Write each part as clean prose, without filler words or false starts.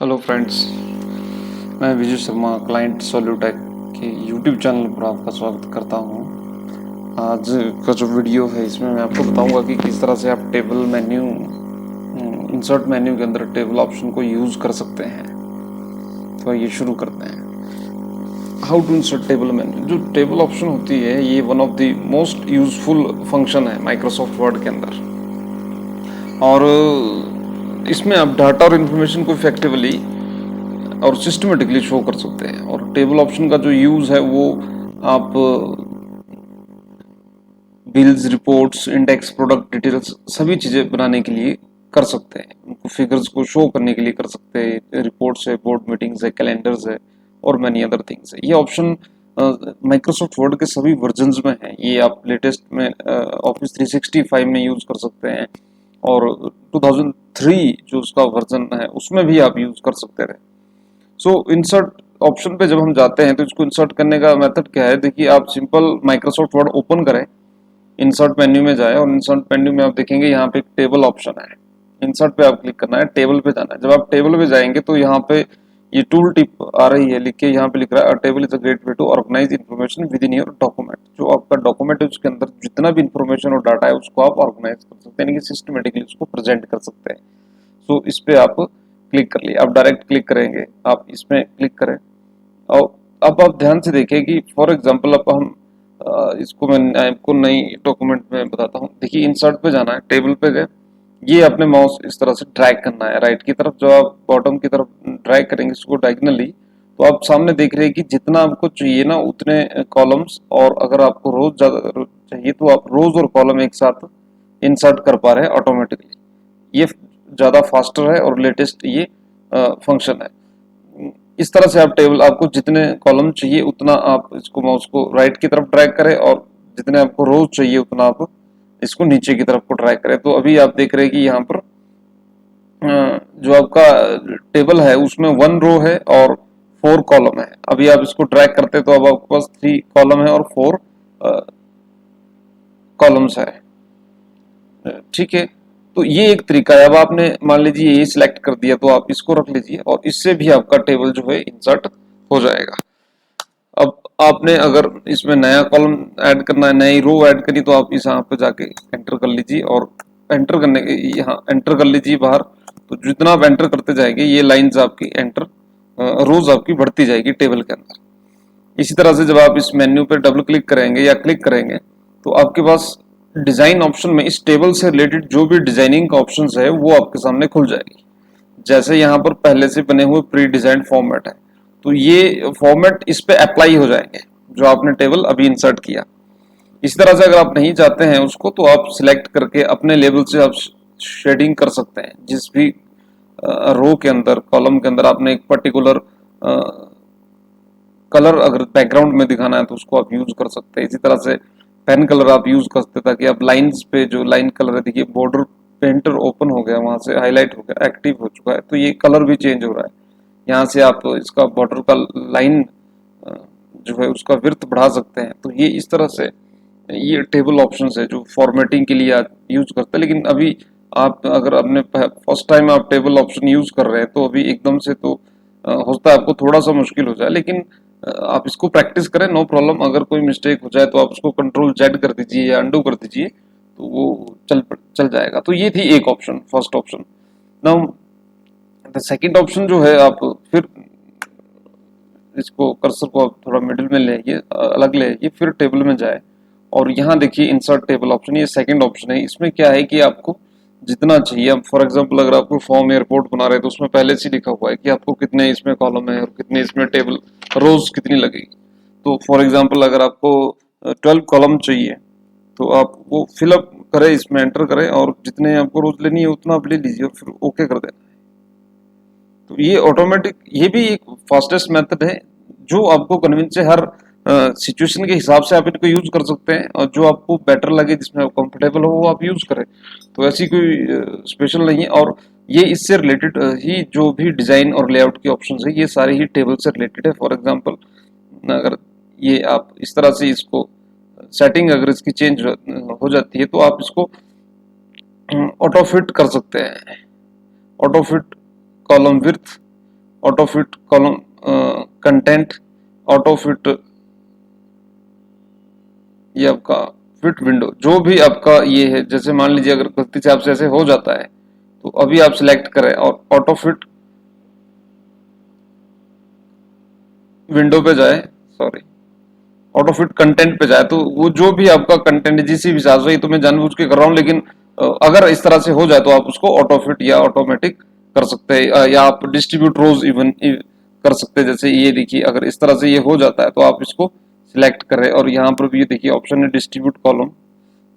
Hello friends, मैं Vijay Sharma client सोल्यूटेक के YouTube channel पर आपका स्वागत करता हूं। आज का जो वीडियो है इसमें मैं आपको बताऊंगा कि किस तरह से आप टेबल मेन्यू इंसर्ट मेन्यू के अंदर टेबल ऑप्शन को यूज़ कर सकते हैं। तो ये शुरू करते हैं। How to insert table menu. जो टेबल ऑप्शन होती है ये one of the most useful function है माइक्रोसॉफ्ट वर्ड के अंदर, और इसमें आप डाटा और इन्फॉर्मेशन को इफेक्टिवली और सिस्टमेटिकली शो कर सकते हैं। और टेबल ऑप्शन का जो यूज है वो आप bills, reports, index, product details सभी चीजें बनाने के लिए कर सकते हैं। उनको फिगर्स को शो करने के लिए कर सकते हैं। रिपोर्ट्स है, बोर्ड मीटिंग्स है, कैलेंडर्स है और मैनी अदर थिंग्स है। ये ऑप्शन माइक्रोसॉफ्ट वर्ड के सभी वर्जन्स में है। ये आप लेटेस्ट में ऑफिस 365 में यूज कर सकते हैं, और 2003 जो उसका वर्जन है उसमें भी आप यूज कर सकते हैं। सो इंसर्ट ऑप्शन पे जब हम जाते हैं तो इसको इंसर्ट करने का मेथड क्या है। देखिए, आप सिंपल माइक्रोसॉफ्ट वर्ड ओपन करें, इंसर्ट मेन्यू में जाए, और इंसर्ट मेन्यू में आप देखेंगे यहाँ पे एक टेबल ऑप्शन है। इंसर्ट पे आप क्लिक करना है, टेबल पे जाना है। जब आप टेबल पे जाएंगे तो यहाँ पे ये टूल टिप आ रही है, लिख के यहाँ पे लिख रहा है table is a great way to organise information within your document. जो आपका डॉक्यूमेंट है उसके अंदर जितना भी इन्फॉर्मेशन और डाटा है उसको आप ऑर्गेनाइज कर सकते हैं, यानी कि सिस्टमेटिकली उसको प्रेजेंट कर सकते हैं। सो इस पे आप क्लिक कर लिए, आप डायरेक्ट क्लिक करेंगे, आप इसमें क्लिक करें। और अब आप ध्यान से देखें कि फॉर एग्जांपल अब हम इसको मैं आपको नई डॉक्यूमेंट में बताता हूँ। देखिए, इंसर्ट पे जाना है, टेबल पे गए, ये अपने माउस इस तरह से ड्रैग करना है राइट की तरफ। जो आप बॉटम की तरफ ड्रैग करेंगे इसको डायगनली, तो आप सामने देख रहे हैं कि जितना आपको चाहिए ना उतने कॉलम्स, और अगर आपको रोज ज्यादा चाहिए तो आप रोज और कॉलम एक साथ इंसर्ट कर पा रहे हैं ऑटोमेटिकली। ये ज्यादा फास्टर है और लेटेस्ट ये फंक्शन है। इस तरह से आप टेबल, आपको जितने कॉलम चाहिए उतना आप इसको माउस को राइट की तरफ ड्रैग करें, और जितने आपको रोज चाहिए उतना आप इसको नीचे की तरफ को ड्रैग करें। तो अभी आप देख रहे हैं कि यहाँ पर जो आपका टेबल है उसमें 1 रो है और 4 कॉलम है। अभी आप इसको ड्रैग करते हैं तो अब आपके पास 3 कॉलम है और 4 कॉलम्स है। ठीक है, तो ये एक तरीका है। अब आपने मान लीजिए ये सिलेक्ट कर दिया तो आप इसको रख लीजिए, और इससे भी आपका टेबल जो है इंसर्ट हो जाएगा। अब आपने अगर इसमें नया कॉलम ऐड करना है, नई रो ऐड करनी, तो आप इस यहाँ पे जाके एंटर कर लीजिए, और एंटर करने के यहाँ एंटर कर लीजिए बाहर। तो जितना आप एंटर करते जाएंगे ये लाइंस आपकी एंटर, रोज आपकी बढ़ती जाएगी टेबल के अंदर। इसी तरह से जब आप इस मेन्यू पे डबल क्लिक करेंगे या क्लिक करेंगे तो आपके पास डिजाइन ऑप्शन में इस टेबल से रिलेटेड जो भी डिजाइनिंग का ऑप्शन है वो आपके सामने खुल जाएगी। जैसे यहाँ पर पहले से बने हुए प्री डिजाइन फॉर्मेट है, तो ये फॉर्मेट इस पे अप्लाई हो जाएंगे जो आपने टेबल अभी इंसर्ट किया। इसी तरह से अगर आप नहीं चाहते हैं उसको तो आप सिलेक्ट करके अपने लेवल से आप शेडिंग कर सकते हैं। जिस भी रो के अंदर, कॉलम के अंदर आपने एक पर्टिकुलर कलर अगर बैकग्राउंड में दिखाना है तो उसको आप यूज कर सकते हैं। इसी तरह से पेन कलर आप यूज कर सकते हैं, ताकि आप लाइंस पे जो लाइन कलर है, देखिए बॉर्डर पेंटर ओपन हो गया, वहां से हाईलाइट हो गया, एक्टिव हो चुका है, तो ये कलर भी चेंज हो रहा है। यहाँ से आप इसका बॉर्डर का लाइन जो है उसका विड्थ बढ़ा सकते हैं। तो ये इस तरह से ये टेबल ऑप्शंस है जो फॉर्मेटिंग के लिए आप यूज करते हैं। लेकिन अभी आप अगर अपने फर्स्ट टाइम आप टेबल ऑप्शन यूज कर रहे हैं तो अभी एकदम से तो होता है आपको थोड़ा सा मुश्किल हो जाए, लेकिन आप इसको प्रैक्टिस करें, नो प्रॉब्लम। अगर कोई मिस्टेक हो जाए तो आप उसको कंट्रोल जेड कर दीजिए या अंडू कर दीजिए, तो वो चल जाएगा। तो ये थी एक option, first option. Now the second option जो है, आप फिर इसको कर्सर को आप थोड़ा मिडिल में ले आइए, अलग ले आइए, फिर टेबल में जाए, और यहाँ देखिए इंसर्ट टेबल ऑप्शन, ये सेकंड ऑप्शन है। इसमें क्या है कि आपको जितना चाहिए, अब फॉर एग्जांपल अगर आपको फॉर्म या रिपोर्ट बना रहे हैं तो उसमें पहले से लिखा हुआ है कि आपको कितने इसमें कॉलम है और कितने इसमें टेबल रोज कितनी लगेगी। तो फॉर एग्जांपल अगर आपको 12 कॉलम चाहिए तो आप वो फिलअप करें, इसमें एंटर करें, और जितने आपको रोज लेनी है उतना आप ले लीजिए और फिर ओके कर देना। तो ये ऑटोमेटिक, ये भी एक फास्टेस्ट मेथड है जो आपको कन्विंस है। हर सिचुएशन के हिसाब से आप इनको यूज कर सकते हैं, और जो आपको बेटर लगे, जिसमें आप कंफर्टेबल हो, वो आप यूज करें। तो ऐसी कोई स्पेशल नहीं है। और ये इससे रिलेटेड ही जो भी डिजाइन और लेआउट के ऑप्शंस है ये सारे ही टेबल से रिलेटेड है। फॉर एग्जांपल अगर ये आप इस तरह से इसको सेटिंग अगर इसकी चेंज हो जाती है तो आप इसको ऑटो फिट कर सकते हैं। Auto fit column width, auto fit column content, auto fit, ये आपका फिट विंडो, जो भी आपका ये है। जैसे मान लीजिए अगर गलती से आपसे ऐसे हो जाता है तो अभी आप सिलेक्ट करें और ऑटो फिट विंडो पे जाए, सॉरी ऑटो फिट कंटेंट पे जाए, तो वो जो भी आपका कंटेंट जिस भी हिसाब से, तो मैं जानबूझ के कर रहा हूँ, लेकिन अगर इस तरह से हो जाए तो आप उसको ऑटो फिट या ऑटोमेटिक कर सकते हैं, या आप डिस्ट्रीब्यूट रोज इवन कर सकते हैं। जैसे ये देखिए अगर इस तरह से ये हो जाता है तो आप इसको सिलेक्ट करें और यहाँ पर भी ये देखिए ऑप्शन है डिस्ट्रीब्यूट कॉलम।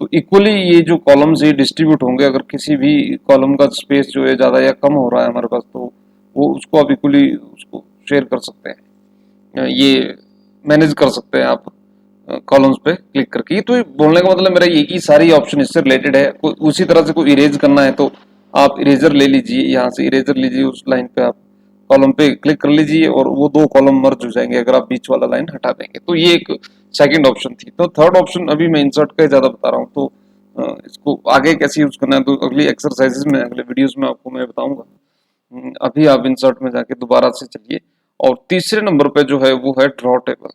तो इक्वली ये जो कॉलम्स ये डिस्ट्रीब्यूट होंगे, अगर किसी भी कॉलम का स्पेस जो है ज्यादा या कम हो रहा है हमारे पास, तो वो उसको आप इक्वली उसको शेयर कर सकते हैं, ये मैनेज कर सकते हैं आप कॉलम्स पे क्लिक करके। तो बोलने का मतलब मेरा ये कि सारी ऑप्शन इससे रिलेटेड है। उसी तरह से कोई इरेज करना है तो आप इरेजर ले लीजिए, यहाँ से इरेजर लीजिए, उस लाइन पे आप कॉलम पे क्लिक कर लीजिए और वो दो कॉलम मर्ज हो जाएंगे अगर आप बीच वाला लाइन हटा देंगे। तो ये एक सेकंड ऑप्शन थी। तो थर्ड ऑप्शन अभी मैं इंसर्ट का ज्यादा बता रहा हूँ, तो इसको आगे कैसे यूज करना है तो अगली एक्सरसाइजेस में, अगले वीडियोस में आपको मैं बताऊंगा। अभी आप इंसर्ट में जाके दोबारा से चलिए और तीसरे नंबर पे जो है वो है ड्रॉ टेबल।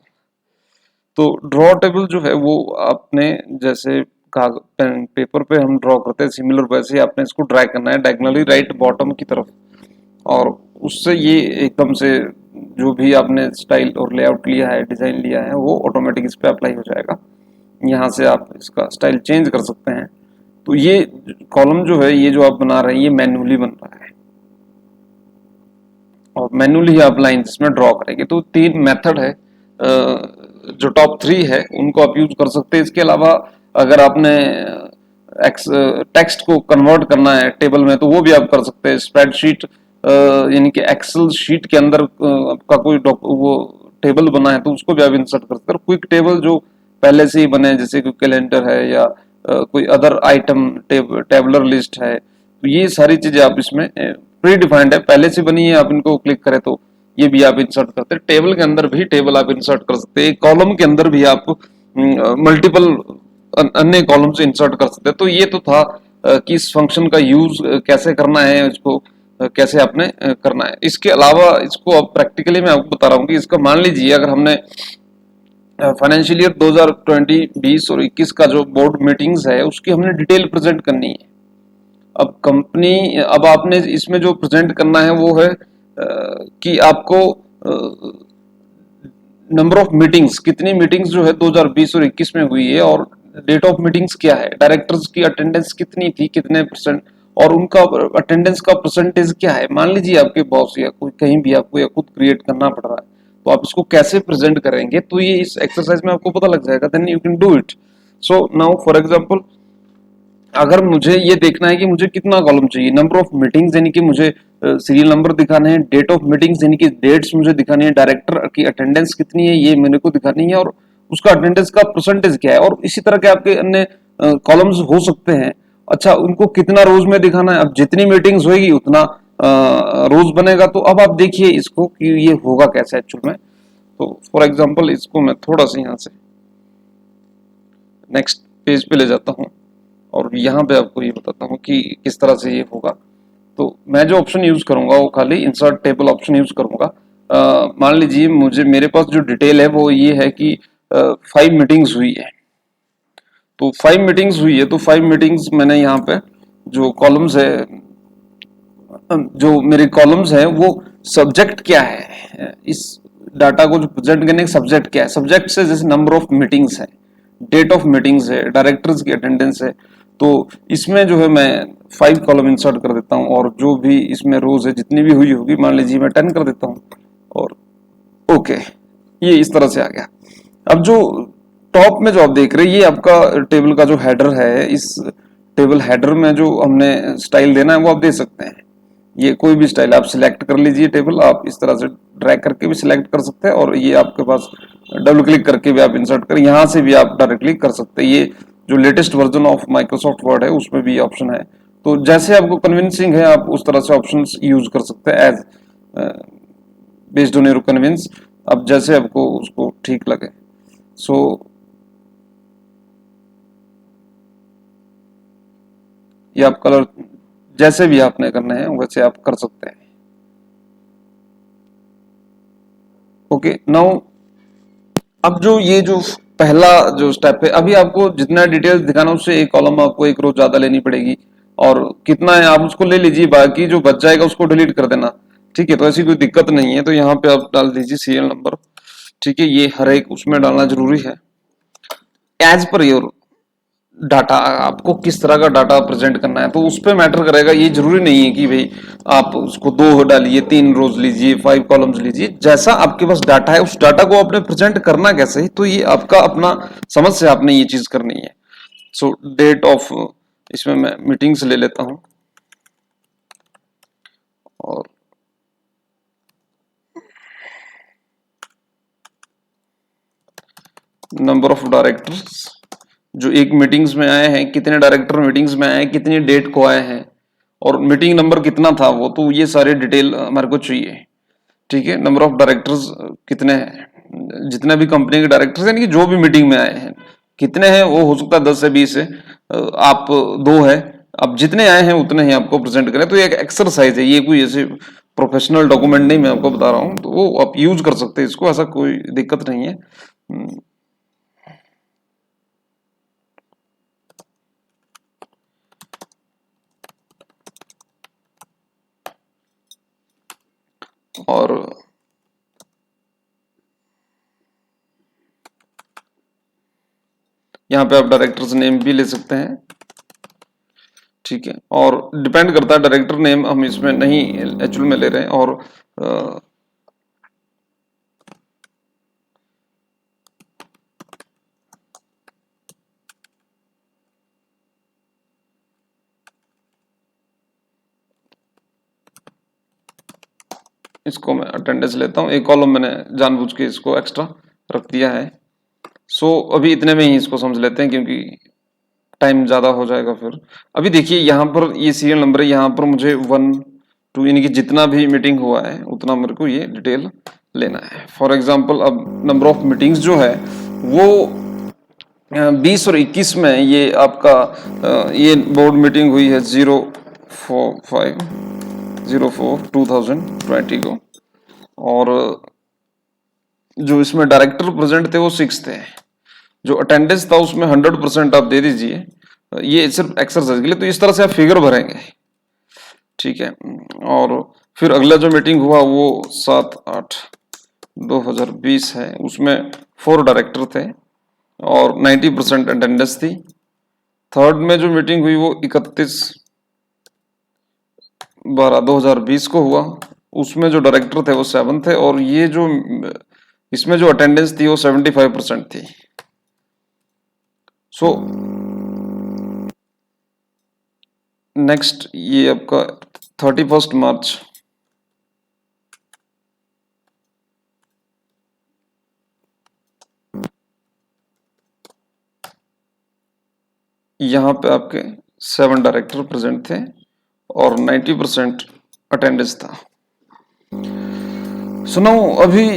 तो ड्रॉ टेबल जो है वो आपने जैसे पेन पेपर पे हम ड्रॉ करते हैं सिमिलर, वैसे ही आपने इसको ड्रैग करना है डायगोनली राइट बॉटम की तरफ, और उससे ये एकदम से जो भी आपने स्टाइल और लेआउट लिया है, डिजाइन लिया है, वो ऑटोमेटिक इस पे अप्लाई हो जाएगा। यहाँ से आप इसका स्टाइल चेंज कर सकते हैं। तो ये कॉलम जो है ये जो आप बना रहे हैं ये मैन्युअली बन रहा है और मैन्युअली आप लाइन इसमें ड्रॉ करेंगे। तो तीन मेथड है, जो टॉप थ्री है उनको आप यूज कर सकते हैं। इसके अलावा अगर आपने टेक्स्ट को कन्वर्ट करना है टेबल में तो वो भी आप कर सकते हैं। स्प्रेडशीट यानी कि एक्सेल शीट के अंदर आपका कोई वो टेबल बना है तो उसको भी आप इंसर्ट कर सकते हैं। क्विक टेबल जो पहले से ही बने, जैसे कोई कैलेंडर है या कोई अदर आइटम टेबलर लिस्ट है, तो ये सारी चीजें आप इसमें प्री डिफाइंड है, पहले से बनी है, आप इनको क्लिक करें तो ये भी आप इंसर्ट करते हैं। टेबल के अंदर भी टेबल आप इंसर्ट कर सकते हैं, कॉलम के अंदर भी आप मल्टीपल अन्य कॉलम से इंसर्ट कर सकते हैं। तो ये तो था कि इस फंक्शन का यूज कैसे करना है, इसको कैसे आपने करना है। इसके अलावा इसको अब प्रैक्टिकली मैं आपको बता रहा हूँ कि इसका मान लीजिए अगर हमने फाइनेंशियल ईयर 2020 और 21 का जो बोर्ड मीटिंग्स है उसकी हमने डिटेल प्रेजेंट करनी है। अब कंपनी, अब आपने इसमें जो प्रेजेंट करना है वो है कि आपको नंबर ऑफ मीटिंग्स, कितनी मीटिंग्स जो है 2020 और 21 में हुई है, और डेट ऑफ मीटिंग्स क्या है, डायरेक्टर्स की अटेंडेंस कितनी थी, कितने परसेंट, और उनका अटेंडेंस का परसेंटेज क्या है। मान लीजिए आपके बॉस या कोई कहीं भी आपको या खुद क्रिएट करना पड़ रहा है तो आप इसको कैसे प्रेजेंट करेंगे, तो ये इस एक्सरसाइज में आपको पता लग जाएगा, then you can do it. So now for example, अगर मुझे ये देखना है कि मुझे कितना कॉलम चाहिए, नंबर ऑफ मीटिंग्स यानी कि मुझे सीरियल नंबर दिखाने हैं, डेट ऑफ मीटिंग्स यानी कि डेट्स मुझे दिखानी है, डायरेक्टर की अटेंडेंस कितनी है ये मेरे को दिखानी है, और उसका अटेंडेंस का परसेंटेज क्या है, और इसी तरह के आपके अन्य कॉलम्स हो सकते हैं। अच्छा, उनको कितना रोज में दिखाना है, अब जितनी मीटिंग्स होगी उतना रोज बनेगा। तो अब आप देखिए इसको कि ये होगा कैसे एक्चुअल में। तो फॉर एग्जाम्पल इसको मैं थोड़ा सा यहाँ से नेक्स्ट पेज पे ले जाता हूँ और यहाँ पे आपको ये बताता हूँ कि किस तरह से ये होगा। तो मैं जो ऑप्शन यूज करूंगा वो खाली इंसर्ट टेबल ऑप्शन यूज करूंगा। मान लीजिए मुझे, मेरे पास जो डिटेल है वो ये है कि 5 मीटिंग्स हुई है। तो 5 मीटिंग्स हुई है तो 5 मीटिंग्स मैंने यहाँ पे जो कॉलम्स है, जो मेरे कॉलम्स है वो सब्जेक्ट क्या है, इस डाटा को जो प्रेजेंट करने का सब्जेक्ट क्या है। सब्जेक्ट से जैसे नंबर ऑफ मीटिंग्स है, डेट ऑफ मीटिंग्स है, डायरेक्टर्स की अटेंडेंस है। तो इसमें जो है मैं 5 कॉलम इंसर्ट कर देता हूँ और जो भी इसमें रोज है जितनी भी हुई होगी, मान लीजिए मैं 10 कर देता हूँ और ओके, ये इस तरह से आ गया। अब जो टॉप में जो आप देख रहे हैं ये आपका टेबल का जो हेडर है, इस टेबल हेडर में जो हमने स्टाइल देना है वो आप दे सकते हैं। ये कोई भी स्टाइल आप सिलेक्ट कर लीजिए, टेबल आप इस तरह से ड्रैग करके भी सिलेक्ट कर सकते हैं, और ये आपके पास डबल क्लिक करके भी आप इंसर्ट कर, यहाँ से भी आप डायरेक्टली कर सकते हैं। ये जो latest version of Microsoft word है उसमें भी ऑप्शन है। तो जैसे आपको कन्विंसिंग है आप उस तरह से ऑप्शन यूज कर सकते हैं, as based on your convince, अब जैसे आपको उसको ठीक लगे। सो ये आप कलर जैसे भी आपने करना है वैसे आप कर सकते हैं। ओके नाउ अब जो ये जो पहला जो स्टेप है, अभी आपको जितना डिटेल्स दिखाना उससे एक कॉलम आपको एक रो ज्यादा लेनी पड़ेगी, और कितना है आप उसको ले लीजिए, बाकी जो बच जाएगा उसको डिलीट कर देना। ठीक है, तो ऐसी कोई दिक्कत नहीं है। तो यहाँ पे आप डाल दीजिए सीरियल नंबर। ठीक है, ये हर एक उसमें डालना जरूरी है एज पर योर डाटा। आपको किस तरह का डाटा प्रेजेंट करना है तो उस पर मैटर करेगा। ये जरूरी नहीं है कि भाई आप उसको 2 डालिए, 3 रोज लीजिए, 5 कॉलम्स लीजिए। जैसा आपके पास डाटा है उस डाटा को आपने प्रेजेंट करना कैसे है, तो ये आपका अपना समझ से आपने ये चीज करनी है। सो डेट ऑफ, इसमें मैं मीटिंग्स ले लेता हूं, और नंबर ऑफ डायरेक्टर्स जो एक मीटिंग्स में आए हैं, कितने डायरेक्टर मीटिंग्स में आए हैं, कितनी डेट को आए हैं, और मीटिंग नंबर कितना था वो, तो ये सारे डिटेल हमारे को चाहिए। ठीक है, नंबर ऑफ डायरेक्टर्स कितने हैं, जितने भी कंपनी के डायरेक्टर्स यानी कि जो भी मीटिंग में आए हैं कितने हैं, वो हो सकता है 10 से 20 है, आप 2 है, अब जितने आए हैं उतने ही आपको प्रेजेंट करें। तो ये एक एक्सरसाइज है, ये कोई ऐसे प्रोफेशनल डॉक्यूमेंट नहीं मैं आपको बता रहा हूँ, तो वो आप यूज कर सकते हैं इसको, ऐसा कोई दिक्कत नहीं है। और यहाँ पे आप डायरेक्टर्स नेम भी ले सकते हैं। ठीक है, और डिपेंड करता है डायरेक्टर नेम हम इसमें नहीं एक्चुअल में ले रहे हैं। और इसको मैं अटेंडेंस लेता हूँ, एक कॉलम मैंने जानबूझ के इसको एक्स्ट्रा रख दिया है। सो अभी इतने में ही इसको समझ लेते हैं क्योंकि टाइम ज्यादा हो जाएगा फिर। अभी देखिए यहाँ पर ये सीरियल नंबर है, यहाँ पर मुझे 1 2 यानी कि जितना भी मीटिंग हुआ है उतना मेरे को ये डिटेल लेना है। फॉर एग्जाम्पल अब नंबर ऑफ मीटिंग्स जो है वो 20 और 21 में ये आपका ये बोर्ड मीटिंग हुई है 04/2020 को, और जो इसमें डायरेक्टर प्रेजेंट थे वो 6 थे। जो अटेंडेंस था उसमें 100% आप दे दीजिए, ये सिर्फ एक्सरसाइज के लिए। तो इस तरह से आप फिगर भरेंगे। ठीक है, और फिर अगला जो मीटिंग हुआ वो 7/8/2020 है, उसमें 4 डायरेक्टर थे और 90% अटेंडेंस थी। थर्ड में जो मीटिंग हुई वो 31/12/2020 को हुआ, उसमें जो डायरेक्टर थे वो 7 थे, और ये जो इसमें जो अटेंडेंस थी वो 75% थी। सो नेक्स्ट ये आपका 31 मार्च यहाँ पे आपके 7 डायरेक्टर प्रेजेंट थे और 90% अटेंडेंस था। सुनो, अभी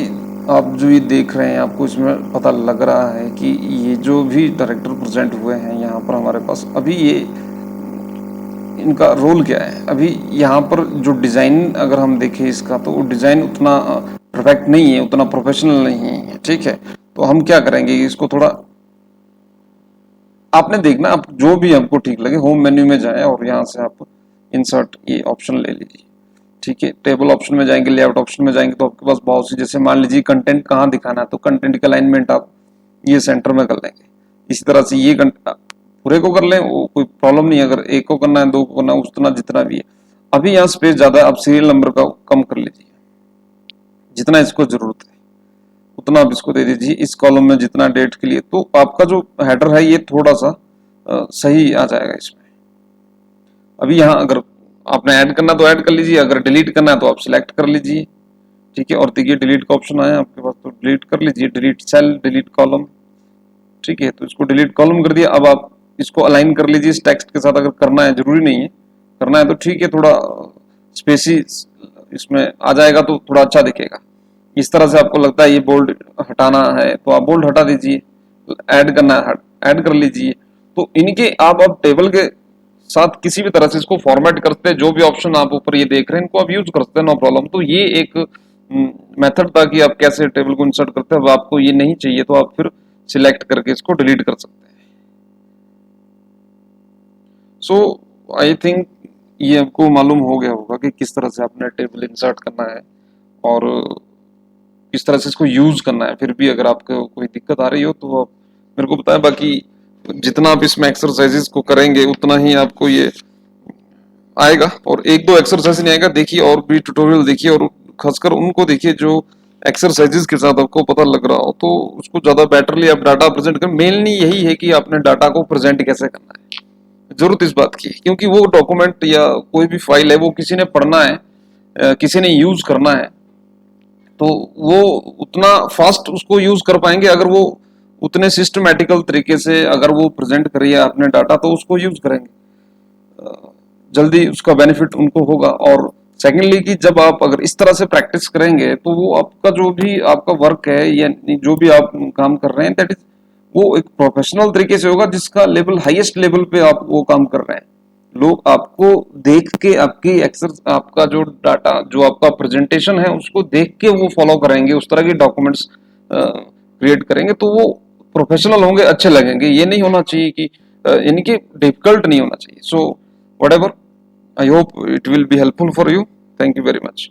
आप जो ये देख रहे हैं आपको इसमें पता लग रहा है कि ये जो भी डायरेक्टर प्रेजेंट हुए हैं यहाँ पर हमारे पास, अभी ये इनका रोल क्या है। अभी यहाँ पर जो डिजाइन अगर हम देखें इसका, तो वो डिजाइन उतना परफेक्ट नहीं है, उतना प्रोफेशनल नहीं है। ठीक है, तो हम क्या करेंगे, इसको थोड़ा आपने देखना, आप जो भी आपको ठीक लगे होम मेन्यू में जाए और यहाँ से आप इंसर्ट ये ऑप्शन ले लीजिए। ठीक है, टेबल ऑप्शन में जाएंगे, लेआउट ऑप्शन में जाएंगे, तो आपके पास बहुत सी, जैसे मान लीजिए कंटेंट कहाँ दिखाना है, तो कंटेंट का अलाइनमेंट आप ये सेंटर में कर लेंगे। इसी तरह से ये पूरे को कर लें, वो कोई प्रॉब्लम नहीं है। अगर एक को करना है, 2 को करना है, उतना जितना भी है। अभी यहाँ स्पेस ज्यादा है, आप सीरियल नंबर का कम कर लीजिए, जितना इसको जरूरत है उतना आप इसको दे दीजिए। इस कॉलम में जितना डेट के लिए, तो आपका जो हेडर है ये थोड़ा सा सही आ जाएगा इसमें। अभी यहाँ अगर आपने ऐड करना तो ऐड कर लीजिए, अगर डिलीट करना है तो आप सिलेक्ट कर लीजिए। ठीक है, और देखिए डिलीट का ऑप्शन आया आपके पास, तो डिलीट कर लीजिए, डिलीट सेल, डिलीट कॉलम। ठीक है, तो इसको डिलीट कॉलम कर दिया। अब आप इसको अलाइन कर लीजिए इस टेक्स्ट के साथ, अगर करना है, जरूरी नहीं है, करना है तो ठीक है, थोड़ा स्पेसी इसमें आ जाएगा तो थोड़ा अच्छा दिखेगा। इस तरह से आपको लगता है ये बोल्ड हटाना है तो आप बोल्ड हटा दीजिए, ऐड करना है ऐड कर लीजिए। तो इनके आप अब टेबल के साथ किसी भी तरह से इसको फॉर्मेट करते हैं, जो भी ऑप्शन आप ऊपर ये देख रहे हैं इनको आप यूज कर सकते हैं, नो प्रॉब्लम। तो ये एक मेथड था कि आप कैसे टेबल को इंसर्ट करते हैं। अब आपको ये नहीं चाहिए तो आप फिर सिलेक्ट करके इसको डिलीट कर सकते हैं। सो आई थिंक ये आपको मालूम हो गया होगा कि किस तरह से आपने टेबल इंसर्ट करना है और किस तरह से इसको यूज करना है। फिर भी अगर आपको कोई दिक्कत आ रही हो तो आप मेरे को बताएं। बाकी जितना आप इसमें एक्सरसाइजेस को करेंगे उतना ही आपको ये आएगा। और एक दो एक्सरसाइज नहीं आएगा, देखिए और भी ट्यूटोरियल देखिए और खासकर उनको देखिए जो एक्सरसाइजेस के साथ आपको पता लग रहा हो, तो उसको ज्यादा बेटरली आप डाटा प्रेजेंट करें। मेनली यही है कि आपने डाटा को प्रेजेंट कैसे करना है, जरूरत इस बात की है। क्योंकि वो डॉक्यूमेंट या कोई भी फाइल है वो किसी ने पढ़ना है, किसी ने यूज करना है, तो वो उतना फास्ट उसको यूज कर पाएंगे अगर वो उतने सिस्टमेटिकल तरीके से अगर वो प्रेजेंट करिए अपने डाटा, तो उसको यूज करेंगे, जल्दी उसका बेनिफिट उनको होगा। और सेकेंडली कि जब आप अगर इस तरह से प्रैक्टिस करेंगे तो वो आपका जो भी आपका वर्क है या जो भी आप काम कर रहे हैं, दैट इज वो एक प्रोफेशनल तरीके से होगा, जिसका लेवल हाईएस्ट लेवल पे आप वो काम कर रहे हैं। लोग आपको देख के आपकी एक्सर आपका जो डाटा जो आपका प्रेजेंटेशन है उसको देख के वो फॉलो करेंगे, उस तरह के डॉक्यूमेंट्स क्रिएट करेंगे, तो वो प्रोफेशनल होंगे, अच्छे लगेंगे। ये नहीं होना चाहिए कि यानी कि डिफिकल्ट नहीं होना चाहिए। सो whatever, I hope it will be helpful for you. Thank you very much.